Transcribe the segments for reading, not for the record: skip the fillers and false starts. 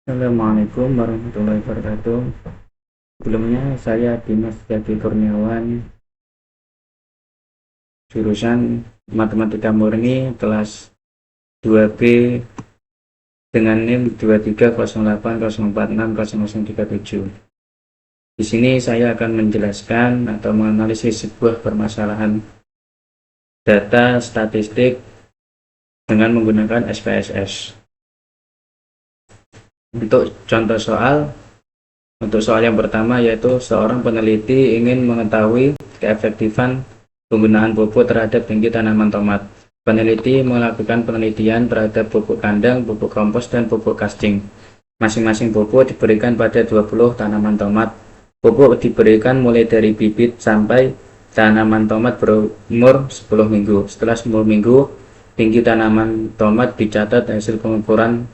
Assalamualaikum warahmatullahi wabarakatuh. Sebelumnya saya Dimas Yadi Kurniawan, jurusan Matematika Murni kelas 2B dengan NIM 2308040460037. Di sini saya akan menjelaskan atau menganalisis sebuah permasalahan data statistik dengan menggunakan SPSS. Untuk soal yang pertama, yaitu seorang peneliti ingin mengetahui keefektifan penggunaan pupuk terhadap tinggi tanaman tomat. Peneliti melakukan penelitian terhadap pupuk kandang, pupuk kompos, dan pupuk casting. Masing-masing pupuk diberikan pada 20 tanaman tomat. Pupuk diberikan mulai dari bibit sampai tanaman tomat berumur 10 minggu. Setelah 10 minggu, tinggi tanaman tomat dicatat hasil pengukuran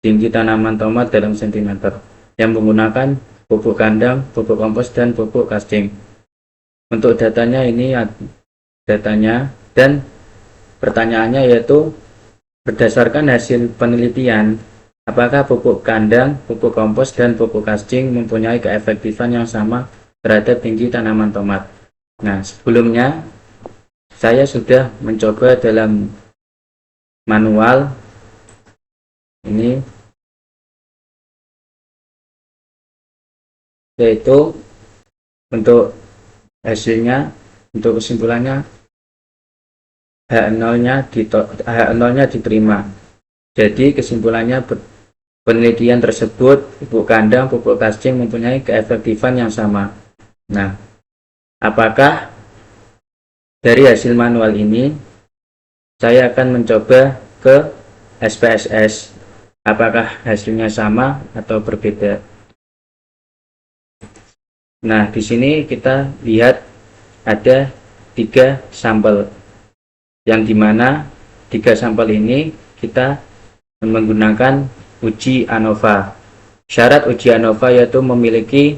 tinggi tanaman tomat dalam sentimeter yang menggunakan pupuk kandang, pupuk kompos, dan pupuk casting. Untuk datanya dan pertanyaannya yaitu berdasarkan hasil penelitian, apakah pupuk kandang, pupuk kompos, dan pupuk casting mempunyai keefektifan yang sama terhadap tinggi tanaman tomat. Nah, sebelumnya saya sudah mencoba dalam manual ini, yaitu untuk hasilnya, untuk kesimpulannya H0-nya diterima. Jadi kesimpulannya, penelitian tersebut pupuk kandang, pupuk casting mempunyai keefektifan yang sama. Nah, apakah dari hasil manual ini saya akan mencoba ke SPSS, apakah hasilnya sama atau berbeda? Nah, di sini kita lihat ada 3 sampel, yang dimana 3 sampel ini kita menggunakan uji ANOVA. Syarat uji ANOVA yaitu memiliki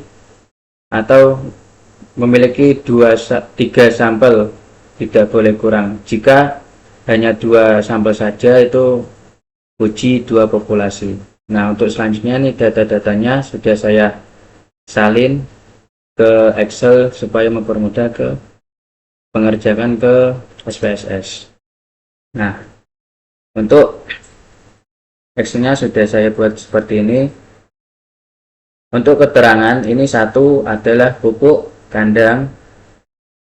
3 sampel, tidak boleh kurang. Jika hanya 2 sampel saja, itu uji 2 populasi. Nah, untuk selanjutnya nih, data-datanya sudah saya salin ke Excel supaya mempermudah ke pengerjaan ke SPSS. Nah, untuk Excel-nya sudah saya buat seperti ini. Untuk keterangan, ini 1 adalah pupuk kandang,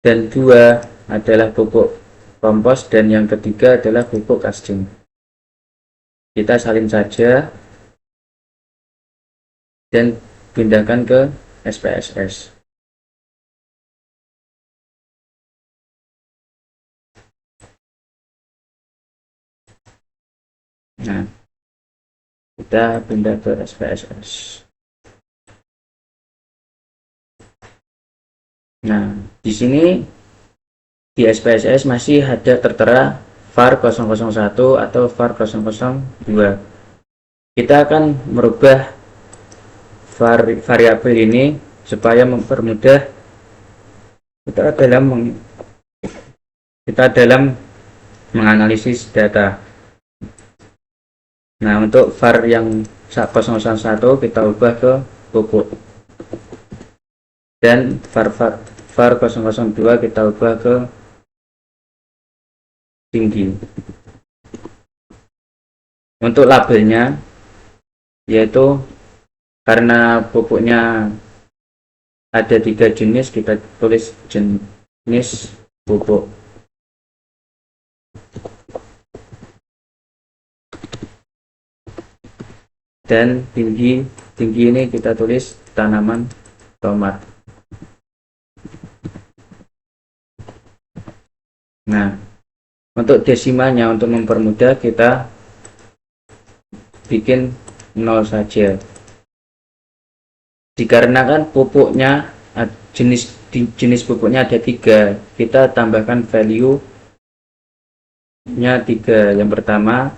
dan 2 adalah pupuk kompos, dan yang ketiga adalah pupuk casting. Kita salin saja dan pindahkan ke SPSS. Nah, kita pindah ke SPSS. Nah, di sini di SPSS masih ada tertera var 001 atau var 002. Kita akan merubah variabel ini supaya mempermudah kita dalam menganalisis data. Nah, untuk var yang 001 kita ubah ke pupuk, dan var 002 kita ubah ke tinggi. Untuk labelnya, yaitu karena pupuknya ada 3 jenis, kita tulis jenis pupuk. Dan tinggi ini kita tulis tanaman tomat. Nah, untuk desimalnya, untuk mempermudah, kita bikin 0 saja. Dikarenakan pupuknya jenis pupuknya ada 3, kita tambahkan value nya 3. Yang pertama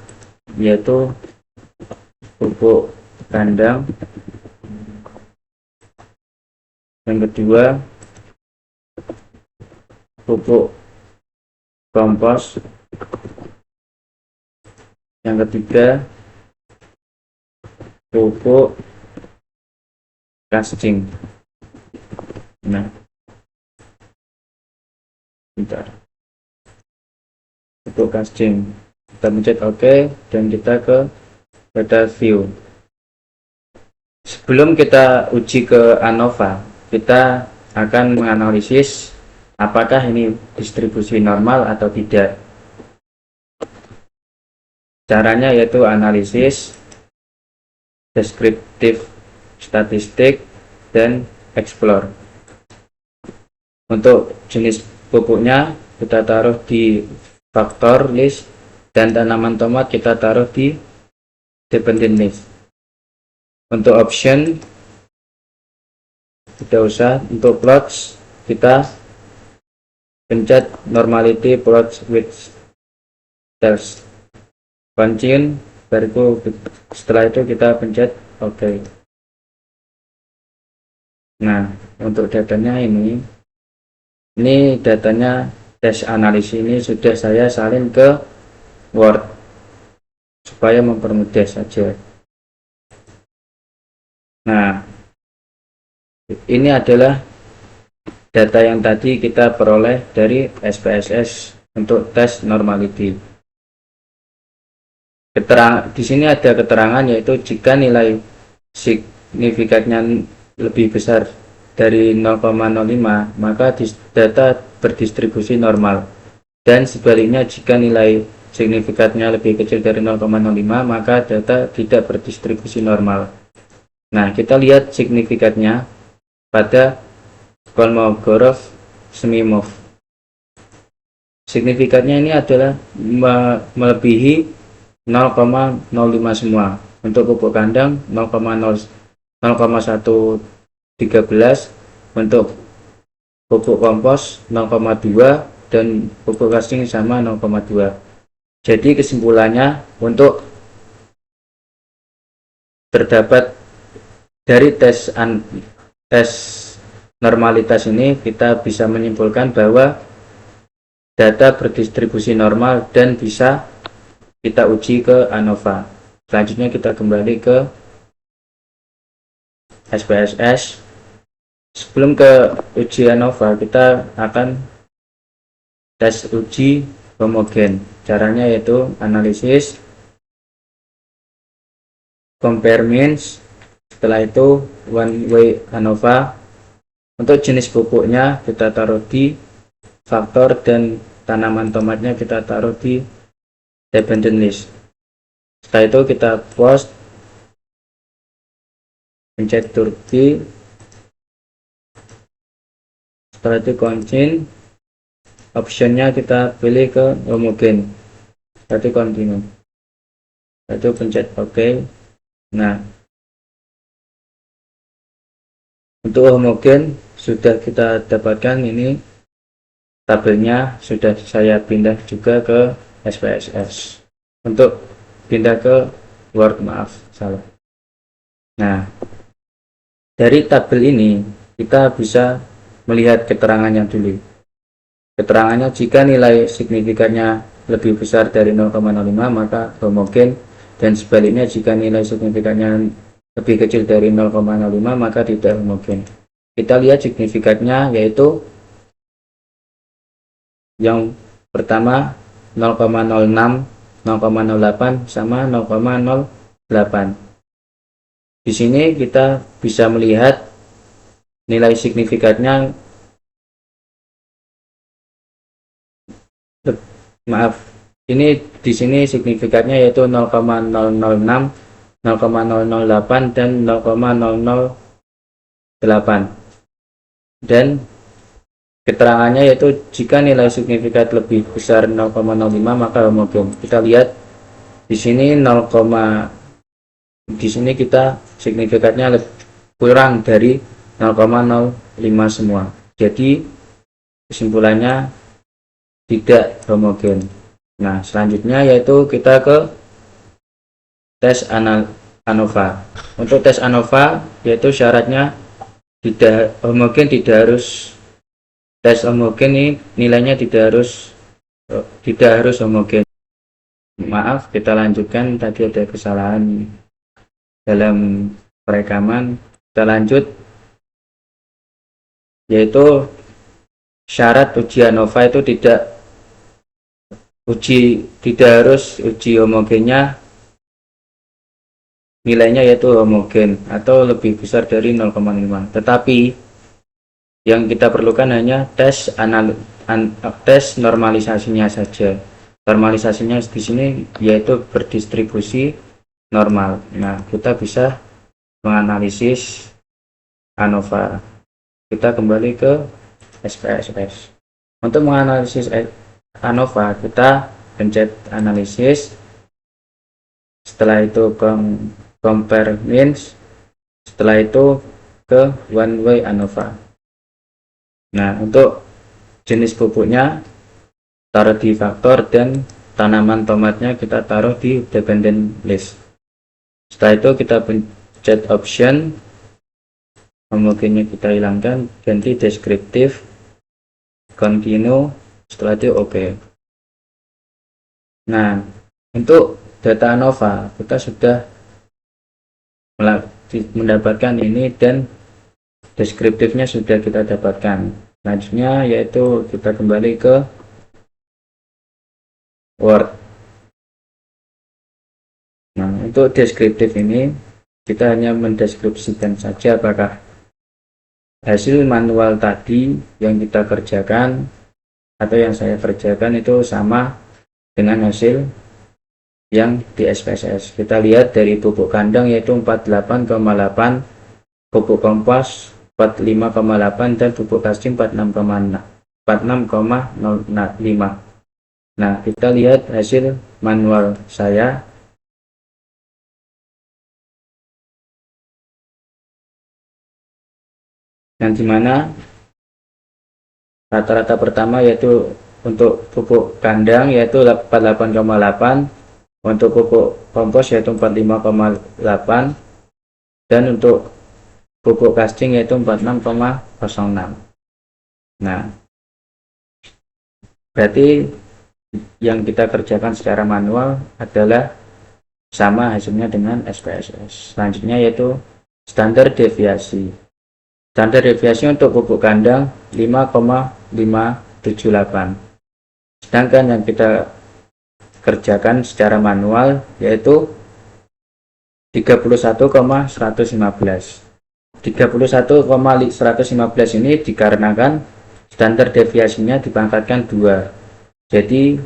yaitu pupuk kandang, yang kedua pupuk kompos, yang ketiga pupuk casting. Nah, bentar, pupuk casting, kita pencet OK dan kita ke data view. Sebelum kita uji ke ANOVA, kita akan menganalisis apakah ini distribusi normal atau tidak. Caranya yaitu analisis, deskriptif statistik, dan explore. Untuk jenis pupuknya kita taruh di faktor list, dan tanaman tomat kita taruh di dependent list. Untuk option tidak usah. Untuk plots kita pencet normality plots with cells, continue, baru setelah itu kita pencet OK. Nah, untuk datanya ini datanya tes analisis ini sudah saya salin ke Word supaya mempermudah saja. Nah, ini adalah data yang tadi kita peroleh dari SPSS untuk tes normality. Di sini ada keterangan yaitu jika nilai signifikannya lebih besar dari 0,05 maka data berdistribusi normal, dan sebaliknya jika nilai signifikannya lebih kecil dari 0,05 maka data tidak berdistribusi normal. Nah, kita lihat signifikannya pada Kolmogorov-Smirnov. Signifikannya ini adalah melebihi 0,05 semua. Untuk pupuk kandang 0,113, untuk pupuk kompos 0,2, dan pupuk casting sama 0,2. Jadi kesimpulannya, untuk terdapat dari tes normalitas ini kita bisa menyimpulkan bahwa data berdistribusi normal dan bisa kita uji ke ANOVA. Selanjutnya kita kembali ke SPSS. Sebelum ke uji ANOVA, kita akan tes uji homogen. Caranya yaitu analisis, compare means, setelah itu one way ANOVA. Untuk jenis pupuknya kita taruh di faktor, dan tanaman tomatnya kita taruh di dependent list. Setelah itu kita post, pencet Turki, setelah itu continue, optionnya kita pilih ke homogen, setelah itu continue, setelah itu pencet OK. Nah, untuk homogen sudah kita dapatkan, ini tabelnya sudah saya pindah juga ke SPSS. Untuk pindah ke Word, maaf salah. Nah, dari tabel ini kita bisa melihat keterangannya dulu. Keterangannya, jika nilai signifikannya lebih besar dari 0,05 maka homogen, dan sebaliknya jika nilai signifikannya lebih kecil dari 0,05 maka tidak homogen. Kita lihat signifikannya, yaitu yang pertama 0,06, 0,08 sama 0,08. Di sini kita bisa melihat nilai signifikannya, ini di sini signifikannya yaitu 0,006, 0,008 dan 0,008. Dan keterangannya yaitu jika nilai signifikan lebih besar 0,05 maka homogen. Kita lihat di sini di sini kita signifikannya kurang dari 0,05 semua. Jadi kesimpulannya tidak homogen. Nah, selanjutnya yaitu kita ke tes ANOVA. Untuk tes ANOVA yaitu syaratnya tidak homogen, tidak harus tes homogen, ini nilainya tidak harus homogen. Maaf, kita lanjutkan, tadi ada kesalahan. dalam perekaman. Kita lanjut, yaitu syarat uji ANOVA itu tidak harus uji homogennya nilainya yaitu homogen atau lebih besar dari 0,5, tetapi yang kita perlukan hanya tes normalisasinya saja. Normalisasinya di sini yaitu berdistribusi normal. Nah, kita bisa menganalisis ANOVA. Kita kembali ke SPSS. Untuk menganalisis ANOVA, kita pencet analisis, setelah itu compare means, setelah itu ke one way ANOVA. Nah, untuk jenis pupuknya taruh di faktor, dan tanaman tomatnya kita taruh di dependent list. Setelah itu kita pencet option, homogennya kita hilangkan, ganti deskriptif, continue, setelah itu oke. Nah, untuk data ANOVA kita sudah mendapatkan ini dan deskriptifnya sudah kita dapatkan. Selanjutnya yaitu kita kembali ke Word. Nah, untuk deskriptif ini kita hanya mendeskripsikan saja apakah hasil manual tadi yang kita kerjakan atau yang saya kerjakan itu sama dengan hasil yang di SPSS. Kita lihat dari pupuk kandang yaitu 48,8, pupuk kompos 45,8, dan pupuk kasting 46,05. Nah, kita lihat hasil manual saya. Yang dimana rata-rata pertama yaitu untuk pupuk kandang yaitu 48,8, untuk pupuk kompos yaitu 45,8, dan untuk pupuk casting yaitu 46,06. Nah, berarti yang kita kerjakan secara manual adalah sama hasilnya dengan SPSS. Selanjutnya yaitu standar deviasi. Standar deviasi untuk pupuk kandang 5,578. Sedangkan yang kita kerjakan secara manual yaitu 31,115. 31,115 ini dikarenakan standar deviasinya dipangkatkan 2. Jadi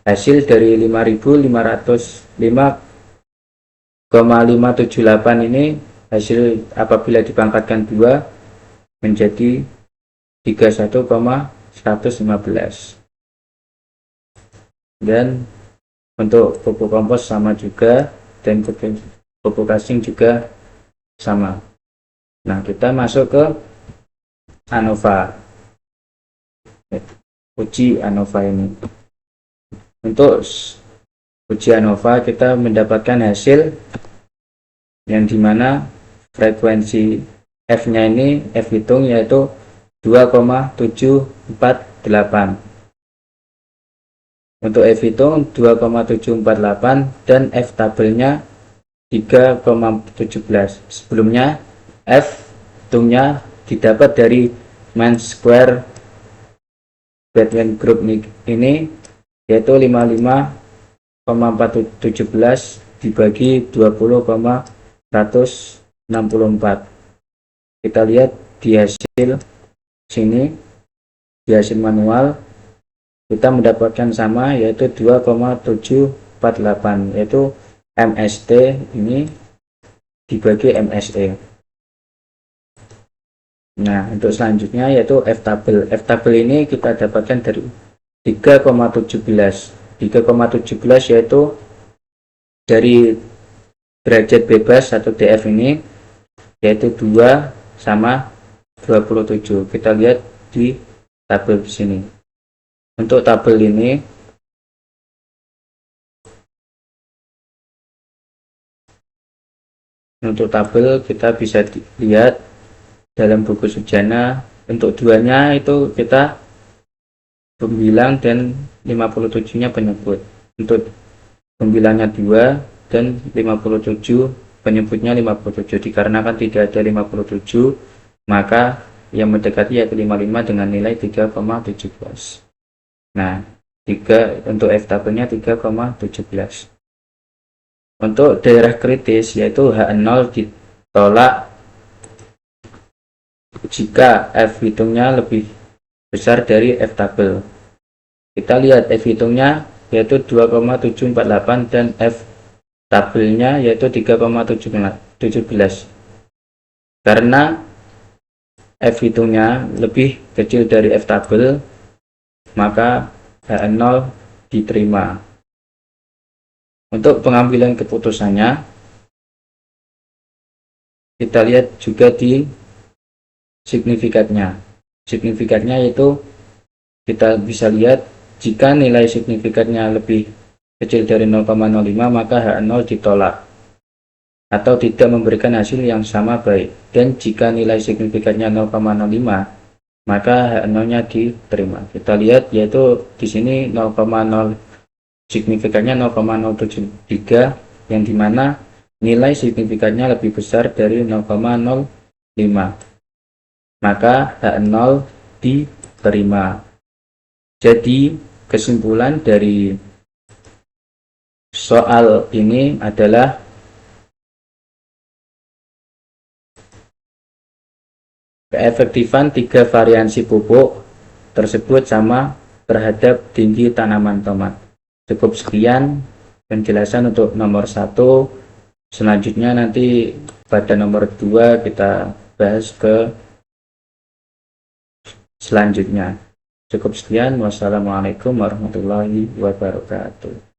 hasil dari 5.578 ini hasil apabila dipangkatkan 2 menjadi 31,115. Dan untuk pupuk kompos sama juga, dan pupuk casing juga sama. Nah, kita masuk ke ANOVA, uji ANOVA ini. Untuk uji ANOVA kita mendapatkan hasil yang dimana frekuensi F nya ini, F hitung yaitu 2,748. untuk F hitung 2,748 dan F tabelnya 3,17. sebelumnya F hitungnya didapat dari main square Batman group ini yaitu 55,417 dibagi 20,164. Kita lihat di hasil sini, di hasil manual kita mendapatkan sama yaitu 2,748, yaitu MST ini dibagi MSE. Nah, untuk selanjutnya yaitu F tabel. F tabel ini kita dapatkan dari 3,17. 3,17 yaitu dari derajat bebas atau DF ini yaitu 2 sama 27. Kita lihat di tabel sini. Untuk tabel ini kita bisa lihat dalam buku Sujana. Untuk duanya itu kita pembilang dan 57 nya penyebut. Untuk pembilangnya 2 dan 57 penyebutnya 57. Dikarenakan tidak ada 57, maka yang mendekati yaitu 55 dengan nilai 3,17. Nah, untuk F tabelnya 3,17. Untuk daerah kritis yaitu H0 ditolak jika F hitungnya lebih besar dari F tabel. Kita lihat F hitungnya yaitu 2,748 dan F tabelnya yaitu 3,17. Karena F hitungnya lebih kecil dari F tabel, maka H0 diterima. Untuk pengambilan keputusannya, kita lihat juga di signifikannya. Signifikannya yaitu kita bisa lihat jika nilai signifikannya lebih kecil dari 0,05 maka H0 ditolak atau tidak memberikan hasil yang sama baik, dan jika nilai signifikannya 0,05 maka H0 nya diterima. Kita lihat yaitu di sini 0,0 signifikannya 0,073 yang dimana nilai signifikannya lebih besar dari 0,05 maka H0 diterima. Jadi kesimpulan dari soal ini adalah keefektifan 3 variansi pupuk tersebut sama terhadap tinggi tanaman tomat. Cukup sekian penjelasan untuk nomor 1. Selanjutnya nanti pada nomor 2 kita bahas ke selanjutnya. Cukup sekian. Wassalamualaikum warahmatullahi wabarakatuh.